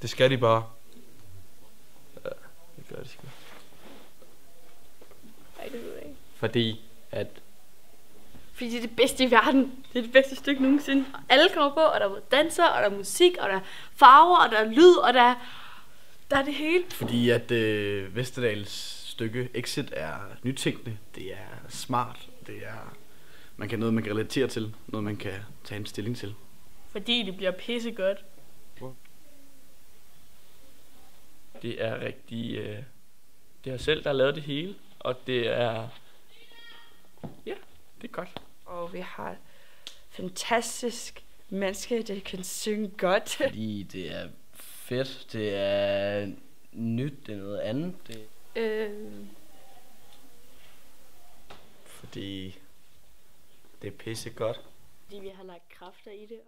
Det skal de bare. Ja, det gør de sgu. Ej, det ved jeg ikke. Fordi Fordi det er det bedste i verden. Det er det bedste stykke nogensinde. Og alle kommer på, og der er danser, og der er musik, og der er farver, og der er lyd, og der er det hele. Fordi at Vesterdals stykke Exit er nytænkende, det er smart, det er noget man kan relatere til, noget man kan tage en stilling til. Fordi det bliver pissegodt. Det er rigtig... det er selv, der har lavet det hele, og det er... Ja, det er godt. Og vi har fantastisk menneske, der kan synge godt. Fordi det er fedt, det er nyt, det er noget andet. Fordi det er pisse godt. Fordi vi har lagt kræfter i det.